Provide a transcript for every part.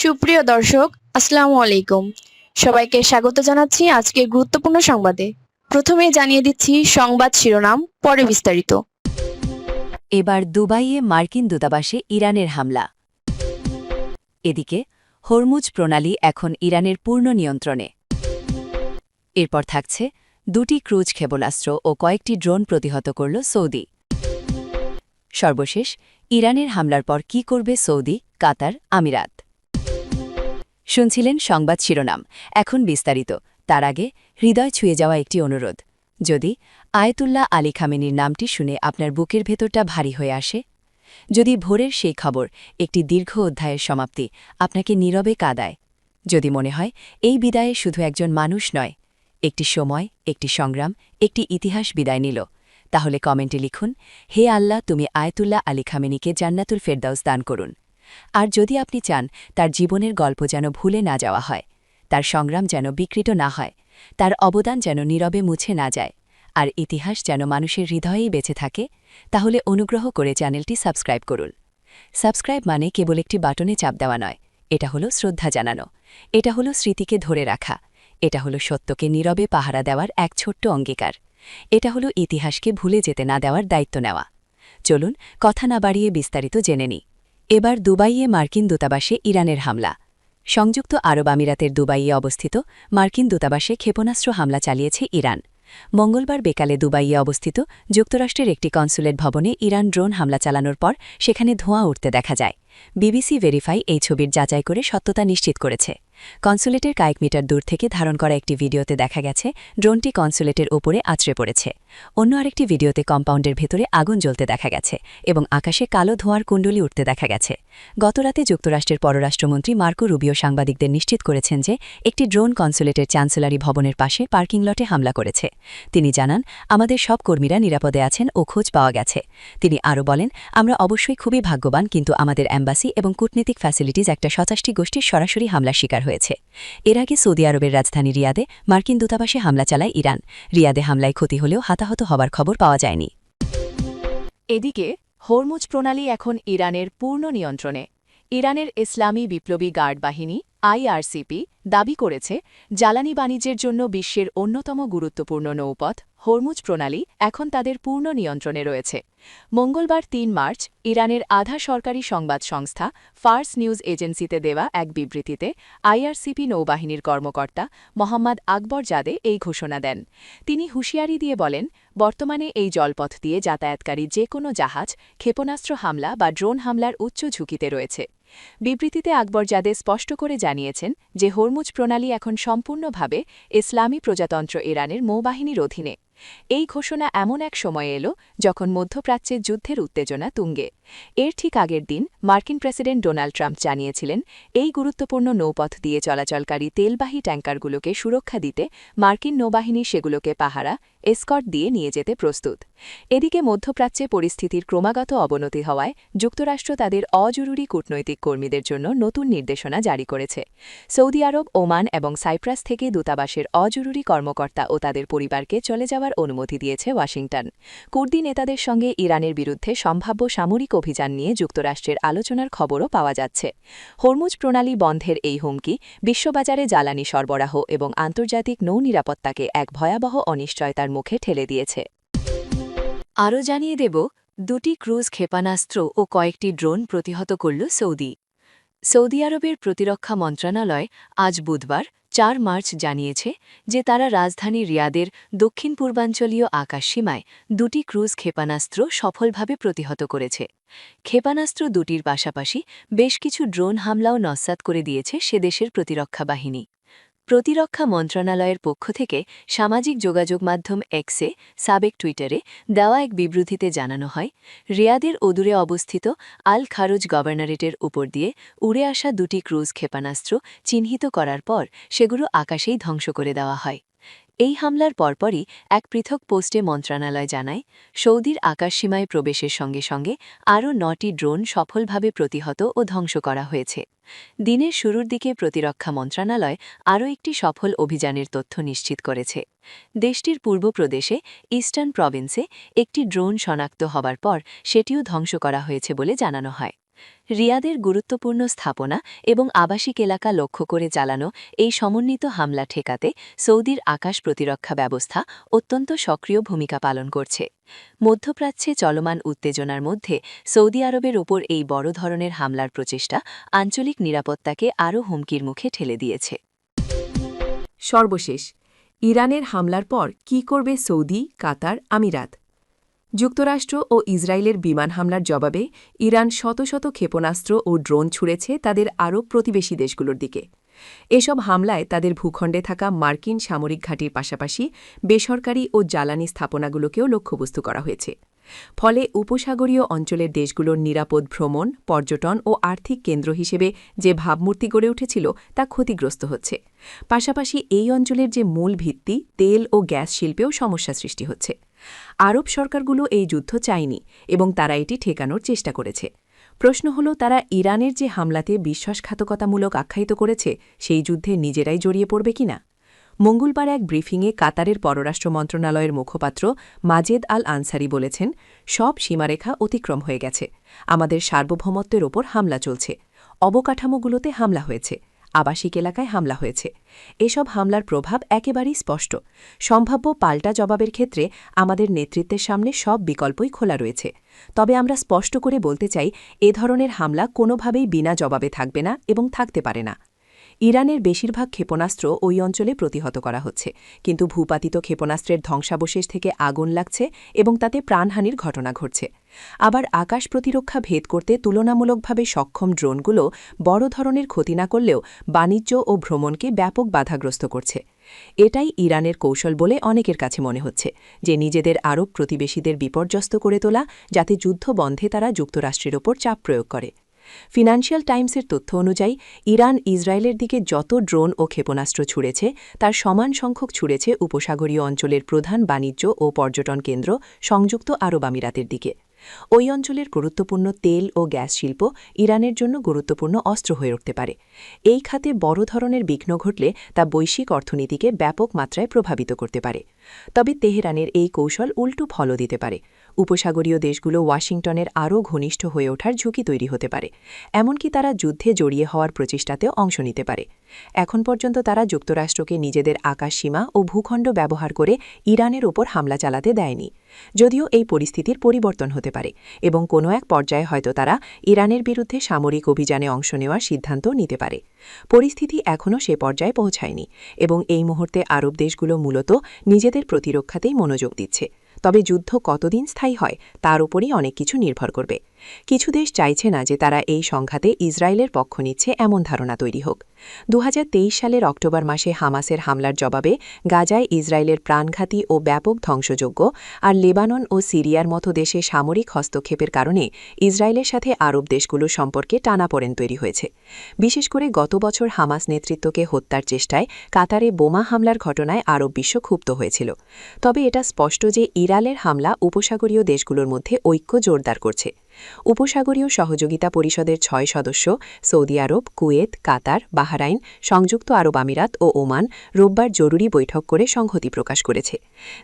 সুপ্রিয় দর্শক, আসসালামু আলাইকুম। সবাইকে স্বাগত জানাচ্ছি আজকের গুরুত্বপূর্ণ সংবাদে। প্রথমেই জানিয়ে দিচ্ছি সংবাদ শিরোনাম, পরে বিস্তারিত। এবার দুবাইয়ে মার্কিন দূতাবাসে ইরানের হামলা। এদিকে হরমুজ প্রণালী এখন ইরানের পূর্ণ নিয়ন্ত্রণে। এরপর থাকছে দুটি ক্রুজ ক্ষেপণাস্ত্র ও কয়েকটি ড্রোন প্রতিহত করল সৌদি। সর্বশেষ ইরানের হামলার পর কি করবে সৌদি, কাতার, আমিরাত। শুনছিলেন সংবাদ শিরোনাম, এখন বিস্তারিত। তার আগে হৃদয় ছুঁয়ে যাওয়া একটি অনুরোধ। যদি আয়াতুল্লাহ আলী খামেনির নামটি শুনে আপনার বুকের ভেতরটা ভারী হয়ে আসে, যদি ভোরের সেই খবর একটি দীর্ঘ অধ্যায়ের সমাপ্তি আপনাকে নীরবে কাঁদায়, যদি মনে হয় এই বিদায়ে শুধু একজন মানুষ নয়, একটি সময়, একটি সংগ্রাম, একটি ইতিহাস বিদায় নিল, তাহলে কমেন্টে লিখুন, হে আল্লাহ, তুমি আয়াতুল্লাহ আলী খামেনিকে জান্নাতুল ফেরদাউস দান করুন। আর যদি আপনি চান তার জীবনের গল্প যেন ভুলে না যাওয়া হয়, তার সংগ্রাম যেন বিকৃত না হয়, তার অবদান যেন নীরবে মুছে না যায়, আর ইতিহাস যেন মানুষের হৃদয়েই বেঁচে থাকে, তাহলে অনুগ্রহ করে চ্যানেলটি সাবস্ক্রাইব করুন। সাবস্ক্রাইব মানে কেবল একটি বাটনে চাপ দেওয়া নয়, এটা হলো শ্রদ্ধা জানানো, এটা হলো স্মৃতিকে ধরে রাখা, এটা হলো সত্যকে নীরবে পাহারা দেওয়ার এক ছোট্ট অঙ্গীকার, এটা হলো ইতিহাসকে ভুলে যেতে না দেওয়ার দায়িত্ব নেওয়া। চলুন কথা না বাড়িয়ে বিস্তারিত জেনে নিই। এবার দুবাইয়ে মার্কিন দূতাবাসে ইরানের হামলা। সংযুক্ত আরব আমিরাতের দুবাইয়ে অবস্থিত মার্কিন দূতাবাসে ক্ষেপণাস্ত্র হামলা চালিয়েছে ইরান। মঙ্গলবার বিকালে দুবাইয়ে অবস্থিত যুক্তরাষ্ট্রের একটি কনসুলেট ভবনে ইরান ড্রোন হামলা চালানোর পর সেখানে ধোঁয়া উঠতে দেখা যায়। বিবিসি ভেরিফাই এই ছবির যাচাই করে সত্যতা নিশ্চিত করেছে। কনসুলেটের কয়েক মিটার দূর থেকে ধারণ করা একটি ভিডিওতে দেখা গেছে ড্রোনটি কনসুলেটের ওপরে আছড়ে পড়েছে। অন্য আরেকটি ভিডিওতে কম্পাউন্ডের ভেতরে আগুন জ্বলতে দেখা গেছে এবং আকাশে কালো ধোঁয়ার কুণ্ডলী উঠতে দেখা গেছে। গতরাতে যুক্তরাষ্ট্রের পররাষ্ট্রমন্ত্রী মার্কো রুবিও সাংবাদিকদের নিশ্চিত করেছেন যে একটি ড্রোন কনসুলেটের চ্যান্সেলরি ভবনের পাশে পার্কিং লটে হামলা করেছে। তিনি জানান, আমাদের সব কর্মীরা নিরাপদে আছেন ও খোঁজ পাওয়া গেছে। তিনি আরও বলেন, আমরা অবশ্যই খুবই ভাগ্যবান, কিন্তু আমাদের অ্যাম্বাসি এবং কূটনীতিক ফ্যাসিলিটিজ একটা সন্ত্রাসী গোষ্ঠীর সরাসরি হামলার শিকার হয়েছে। এর আগে সৌদি আরবের রাজধানী রিয়াদে মার্কিন দূতাবাসে হামলা চালায় ইরান। রিয়াদে হামলায় ক্ষতি হলেও হতাহত হবার খবর পাওয়া যায়নি। এদিকে হরমুজ প্রণালী এখন ইরানের পূর্ণ নিয়ন্ত্রণে। ইরানের ইসলামী বিপ্লবী গার্ড বাহিনী আইআরসিপি দাবি করেছে, জ্বালানি বাণিজ্যের জন্য বিশ্বের অন্যতম গুরুত্বপূর্ণ নৌপথ হরমুজ প্রণালী এখন তাদের পূর্ণ নিয়ন্ত্রণে রয়েছে। মঙ্গলবার ৩ মার্চ ইরানের আধা সরকারি সংবাদ সংস্থা ফার্স নিউজ এজেন্সিতে দেওয়া এক বিবৃতিতে আইআরসিপি নৌবাহিনীর কর্মকর্তা মোহাম্মদ আকবর জাদে এই ঘোষণা দেন। তিনি হুঁশিয়ারি দিয়ে বলেন, বর্তমানে এই জলপথ দিয়ে যাতায়াতকারী যে কোনো জাহাজ ক্ষেপণাস্ত্র হামলা বা ড্রোন হামলার উচ্চ ঝুঁকিতে রয়েছে। বিবৃতিতে আকবর জাদে স্পষ্ট করে জানিয়েছেন যে হরমুজ প্রণালী এখন সম্পূর্ণভাবে ইসলামী প্রজাতন্ত্র ইরানের নৌবাহিনীর অধীনে। এই ঘোষণা এমন এক সময়ে এলো যখন মধ্যপ্রাচ্যে যুদ্ধের উত্তেজনা তুঙ্গে। এর ঠিক আগের দিন মার্কিন প্রেসিডেন্ট ডোনাল্ড ট্রাম্প জানিয়েছিলেন, এই গুরুত্বপূর্ণ নৌপথ দিয়ে চলাচলকারী তেলবাহী ট্যাঙ্কারগুলোকে সুরক্ষা দিতে মার্কিন নৌবাহিনী সেগুলোকে পাহারা এসকর্ট দিয়ে নিয়ে যেতে প্রস্তুত। এদিকে মধ্যপ্রাচ্যে পরিস্থিতির ক্রমাগত অবনতি হওয়ায় যুক্তরাষ্ট্র তাদের অজরুরি কূটনৈতিক কর্মীদের জন্য নতুন নির্দেশনা জারি করেছে। সৌদি আরব, ওমান এবং সাইপ্রাস থেকে দূতাবাসের অজরুরি কর্মকর্তা ও তাদের পরিবারকে চলে যাওয়ার অনুমতি দিয়েছে ওয়াশিংটন। কুর্দি নেতাদের সঙ্গে ইরানের বিরুদ্ধে সম্ভাব্য সামরিক অভিযান নিয়ে যুক্তরাষ্ট্রের আলোচনার খবরও পাওয়া যাচ্ছে। হরমুজ প্রণালী বন্ধের এই হুমকি বিশ্ববাজারে জ্বালানি সরবরাহ এবং আন্তর্জাতিক নৌ নিরাপত্তাকে এক ভয়াবহ অনিশ্চয়তার মুখে ঠেলে দিয়েছে। আরও জানিয়ে দেব, দুটি ক্রুজ ক্ষেপণাস্ত্র ও কয়েকটি ড্রোন প্রতিহত করল সৌদি। সৌদি আরবের প্রতিরক্ষা মন্ত্রণালয় আজ বুধবার ৪ মার্চ জানিয়েছে যে তারা রাজধানী রিয়াদের দক্ষিণ পূর্বাঞ্চলীয় আকাশসীমায় দুটি ক্রুজ ক্ষেপণাস্ত্র সফলভাবে প্রতিহত করেছে। ক্ষেপণাস্ত্র দুটির পাশাপাশি বেশ কিছু ড্রোন হামলাও নস্যাৎ করে দিয়েছে সে দেশের প্রতিরক্ষা বাহিনী। প্রতিরক্ষা মন্ত্রণালয়ের পক্ষ থেকে সামাজিক যোগাযোগ মাধ্যম এক্সে, সাবেক টুইটারে দেওয়া এক বিবৃতিতে জানানো হয়, রিয়াদের অদূরে অবস্থিত আল খারুজ গভর্নরেটের উপর দিয়ে উড়ে আসা দুটি ক্রুজ ক্ষেপণাস্ত্র চিহ্নিত করার পর সেগুলো আকাশেই ধ্বংস করে দেওয়া হয়। এই হামলার পরপরই এক পৃথক পোস্টে মন্ত্রণালয় জানায়, সৌদির আকাশসীমায় প্রবেশের সঙ্গে সঙ্গে আরও ৯টি ড্রোন সফলভাবে প্রতিহত ও ধ্বংস করা হয়েছে। দিনের শুরুর দিকে প্রতিরক্ষা মন্ত্রণালয় আরও একটি সফল অভিযানের তথ্য নিশ্চিত করেছে। দেশটির পূর্ব প্রদেশে ইস্টার্ন প্রভিন্সে একটি ড্রোন শনাক্ত হবার পর সেটিও ধ্বংস করা হয়েছে বলে জানানো হয়। রিয়াদের গুরুত্বপূর্ণ স্থাপনা এবং আবাসিক এলাকা লক্ষ্য করে চালানো এই সমন্বিত হামলা ঠেকাতে সৌদির আকাশ প্রতিরক্ষা ব্যবস্থা অত্যন্ত সক্রিয় ভূমিকা পালন করছে। মধ্যপ্রাচ্যে চলমান উত্তেজনার মধ্যে সৌদি আরবের ওপর এই বড় ধরনের হামলার প্রচেষ্টা আঞ্চলিক নিরাপত্তাকে আরও হুমকির মুখে ঠেলে দিয়েছে। সর্বশেষ, ইরানের হামলার পর কী করবে সৌদি, কাতার, আমিরাত? যুক্তরাষ্ট্র ও ইসরায়েলের বিমান হামলার জবাবে ইরান শত শত ক্ষেপণাস্ত্র ও ড্রোন ছুড়েছে তাদের আরব প্রতিবেশী দেশগুলোর দিকে। এসব হামলায় তাদের ভূখণ্ডে থাকা মার্কিন সামরিক ঘাঁটির পাশাপাশি বেসরকারি ও জ্বালানি স্থাপনাগুলোকেও লক্ষ্যবস্তু করা হয়েছে। ফলে উপসাগরীয় অঞ্চলের দেশগুলোর নিরাপদ ভ্রমণ, পর্যটন ও আর্থিক কেন্দ্র হিসেবে যে ভাবমূর্তি গড়ে উঠেছিল তা ক্ষতিগ্রস্ত হচ্ছে। পাশাপাশি এই অঞ্চলের যে মূল ভিত্তি, তেল ও গ্যাস শিল্পেও সমস্যা সৃষ্টি হচ্ছে। আরব সরকারগুলো এই যুদ্ধ চায়নি এবং তারা এটি ঠেকানোর চেষ্টা করেছে। প্রশ্ন হল, তারা ইরানের যে হামলাতে বিশ্বাসঘাতকতামূলক আখ্যায়িত করেছে সেই যুদ্ধে নিজেরাই জড়িয়ে পড়বে কিনা? মঙ্গলবার এক ব্রিফিংয়ে কাতারের পররাষ্ট্র মন্ত্রণালয়ের মুখপাত্র মাজেদ আল আনসারি বলেছেন, সব সীমারেখা অতিক্রম হয়ে গেছে। আমাদের সার্বভৌমত্বের ওপর হামলা চলছে। অবকাঠামোগুলোতে হামলা হয়েছে, আবাসিক এলাকায় হামলা হয়েছে। এসব হামলার প্রভাব একেবারেই স্পষ্ট। সম্ভাব্য পাল্টা জবাবের ক্ষেত্রে আমাদের নেতৃত্বের সামনে সব বিকল্পই খোলা রয়েছে। তবে আমরা স্পষ্ট করে বলতে চাই, এ ধরনের হামলা কোনোভাবেই বিনা জবাবে থাকবে না এবং থাকতে পারে না। ইরানের বেশিরভাগ ক্ষেপণাস্ত্র ওই অঞ্চলে প্রতিহত করা হচ্ছে, কিন্তু ভূপাতিত ক্ষেপণাস্ত্রের ধ্বংসাবশেষ থেকে আগুন লাগছে এবং তাতে প্রাণহানির ঘটনা ঘটছে। আবার আকাশ প্রতিরক্ষা ভেদ করতে তুলনামূলকভাবে সক্ষম ড্রোনগুলো বড় ধরনের ক্ষতি না করলেও বাণিজ্য ও ভ্রমণকে ব্যাপক বাধাগ্রস্ত করছে। এটাই ইরানের কৌশল বলে অনেকের কাছে মনে হচ্ছে, যে নিজেদের আরব প্রতিবেশীদের বিপর্যস্ত করে তোলা, যাতে যুদ্ধ বন্ধে তারা যুক্তরাষ্ট্রের ওপর চাপ প্রয়োগ করে। ফিনান্সিয়াল টাইমসের তথ্য অনুযায়ী ইরান ইসরায়েলের দিকে যত ড্রোন ও ক্ষেপণাস্ত্র ছুড়েছে তার সমান সংখ্যক ছুড়েছে উপসাগরীয় অঞ্চলের প্রধান বাণিজ্য ও পর্যটন কেন্দ্র সংযুক্ত আরব আমিরাতের দিকে। ওই অঞ্চলের গুরুত্বপূর্ণ তেল ও গ্যাস শিল্প ইরানের জন্য গুরুত্বপূর্ণ অস্ত্র হয়ে উঠতে পারে। এই খাতে বড় ধরনের বিঘ্ন ঘটলে তা বৈশ্বিক অর্থনীতিকে ব্যাপক মাত্রায় প্রভাবিত করতে পারে। তবে তেহরানের এই কৌশল উল্টো ফলও দিতে পারে। উপসাগরীয় দেশগুলো ওয়াশিংটনের আরও ঘনিষ্ঠ হয়ে ওঠার ঝুঁকি তৈরি হতে পারে। এমনকি তারা যুদ্ধে জড়িয়ে হওয়ার প্রচেষ্টাতেও অংশ নিতে পারে। এখন পর্যন্ত তারা যুক্তরাষ্ট্রকে নিজেদের আকাশসীমা ও ভূখণ্ড ব্যবহার করে ইরানের ওপর হামলা চালাতে দেয়নি। যদিও এই পরিস্থিতির পরিবর্তন হতে পারে এবং কোনো এক পর্যায়ে হয়তো তারা ইরানের বিরুদ্ধে সামরিক অভিযানে অংশ নেওয়ার সিদ্ধান্ত নিতে পারে। পরিস্থিতি এখনও সে পর্যায়ে পৌঁছায়নি এবং এই মুহূর্তে আরব দেশগুলো মূলত নিজেদের প্রতিরক্ষাতেই মনোযোগ দিচ্ছে। তবে যুদ্ধ কতদিন স্থায়ী হয় তার উপরই অনেক কিছু নির্ভর করবে। কিছু দেশ চাইছে না যে তারা এই সংঘাতে ইসরায়েলের পক্ষ নিচ্ছে, এমন ধারণা তৈরি হোক। 2023 সালের অক্টোবর মাসে হামাসের হামলার জবাবে গাজায় ইসরায়েলের প্রাণঘাতী ও ব্যাপক ধ্বংসযোগ্য আর লেবানন ও সিরিয়ার মতো দেশে সামরিক হস্তক্ষেপের কারণে ইসরায়েলের সাথে আরব দেশগুলোর সম্পর্কে টানাপোড়েন তৈরি হয়েছে। বিশেষ করে গত বছর হামাস নেতৃত্বকে হত্যার চেষ্টায় কাতারে বোমা হামলার ঘটনায় আরব বিশ্ব ক্ষুব্ধ হয়েছিল। তবে এটা স্পষ্ট যে ইরানের হামলা উপসাগরীয় দেশগুলোর মধ্যে ঐক্য জোরদার করছে। উপসাগরীয় সহযোগিতা পরিষদের 6 সদস্য সৌদি আরব, কুয়েত, কাতার, বাহরাইন, সংযুক্ত আরব আমিরাত ও ওমান রোববার জরুরি বৈঠক করে সংহতি প্রকাশ করেছে।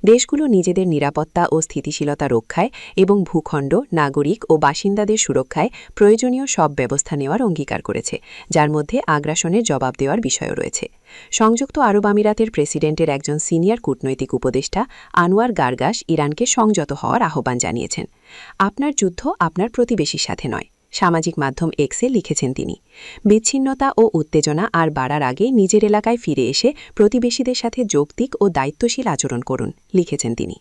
দেশগুলো নিজেদের নিরাপত্তা ও স্থিতিশীলতা রক্ষায় এবং ভূখণ্ড, নাগরিক ও বাসিন্দাদের সুরক্ষায় প্রয়োজনীয় সব ব্যবস্থা নেওয়ার অঙ্গীকার করেছে, যার মধ্যে আগ্রাসনের জবাব দেওয়ার বিষয়ও রয়েছে। সংযুক্ত আরব আমিরাতের প্রেসিডেন্টের একজন সিনিয়র কূটনৈতিক উপদেষ্টা আনোয়ার গার্গাস ইরানকে সংযত হওয়ার আহ্বান জানিয়েছেন। আপনার যুদ্ধ আপনার প্রতিবেশীর সাথে নয়, সামাজিক মাধ্যম এক্সে লিখেছেন তিনি। বিচ্ছিন্নতা ও উত্তেজনা আর বাড়ার আগে নিজের এলাকায় ফিরে এসে প্রতিবেশীদের সাথে যৌক্তিক ও দায়িত্বশীল আচরণ করুন, লিখেছেন তিনি।